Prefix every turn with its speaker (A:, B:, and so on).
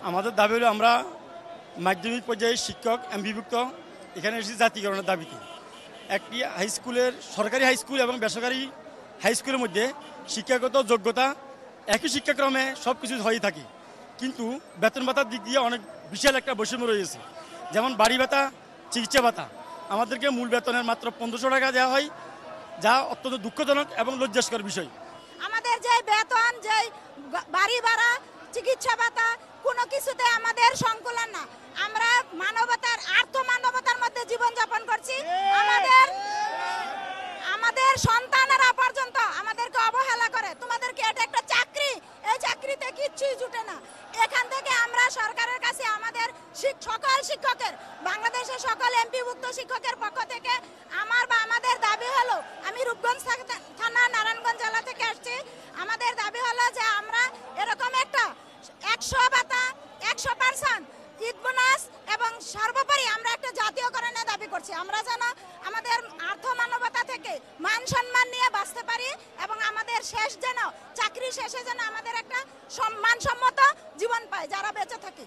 A: আমাদের দাবি হলো আমরা মাধ্যমিক পর্যায়ে শিক্ষক এমপিভুক্ত এখানে এসেছি জাতীয়করণের দাবিতে। একটি হাই স্কুলের সরকারি হাই স্কুল এবং বেসরকারি হাই স্কুলের মধ্যে শিক্ষাগত যোগ্যতা একই শিক্ষাক্রমে সব কিছু হয়ে থাকে, কিন্তু বেতন ভাতার দিক দিয়ে অনেক বিশাল একটা বৈষম্য রয়েছে। যেমন বাড়ি ভাতা, চিকিৎসা ভাতা আমাদেরকে মূল বেতনের মাত্র 1500 টাকা দেওয়া হয়, যা অত্যন্ত দুঃখজনক এবং লজ্জাস্কর বিষয়।
B: আমাদের যে বেতন, যে বাড়ি ভাড়া, চিকিৎসা ভাতা কোনো কিছুতে আমাদের সংকুলন না। আমরা মানবতার আর্থ মানবতার মধ্যে জীবনযাপন করছি। আমাদের সন্তানেরা পর্যন্ত আমাদেরকে অবহেলা করে। তোমাদেরকে এটা একটা চাকরি, এই চাকরিতে কিচ্ছুই জুটে না। এখান থেকে আমরা সরকারের কাছে আমাদের সকল শিক্ষকের, বাংলাদেশের সকল এমপিভুক্ত শিক্ষকের পক্ষ থেকে আমাদের দাবি হলো, আমি রূপগঞ্জ থানা নারায়ণগঞ্জ জেলা থেকে আসছি। আমাদের দাবি হলো যে আমরা এরকম একটা 100 ভাতা, 100% ঈদ বোনাস এবং সর্বোপরি আমরা একটা জাতীয়করণের দাবি করছি। আমরা যেন আমাদের আর্থ মানবতা থেকে মান সম্মান নিয়ে বাঁচতে পারি এবং আমাদের চাকরি শেষে যেন আমাদের একটা সম্মানসম্মত জীবন পাই যারা বেঁচে থাকি।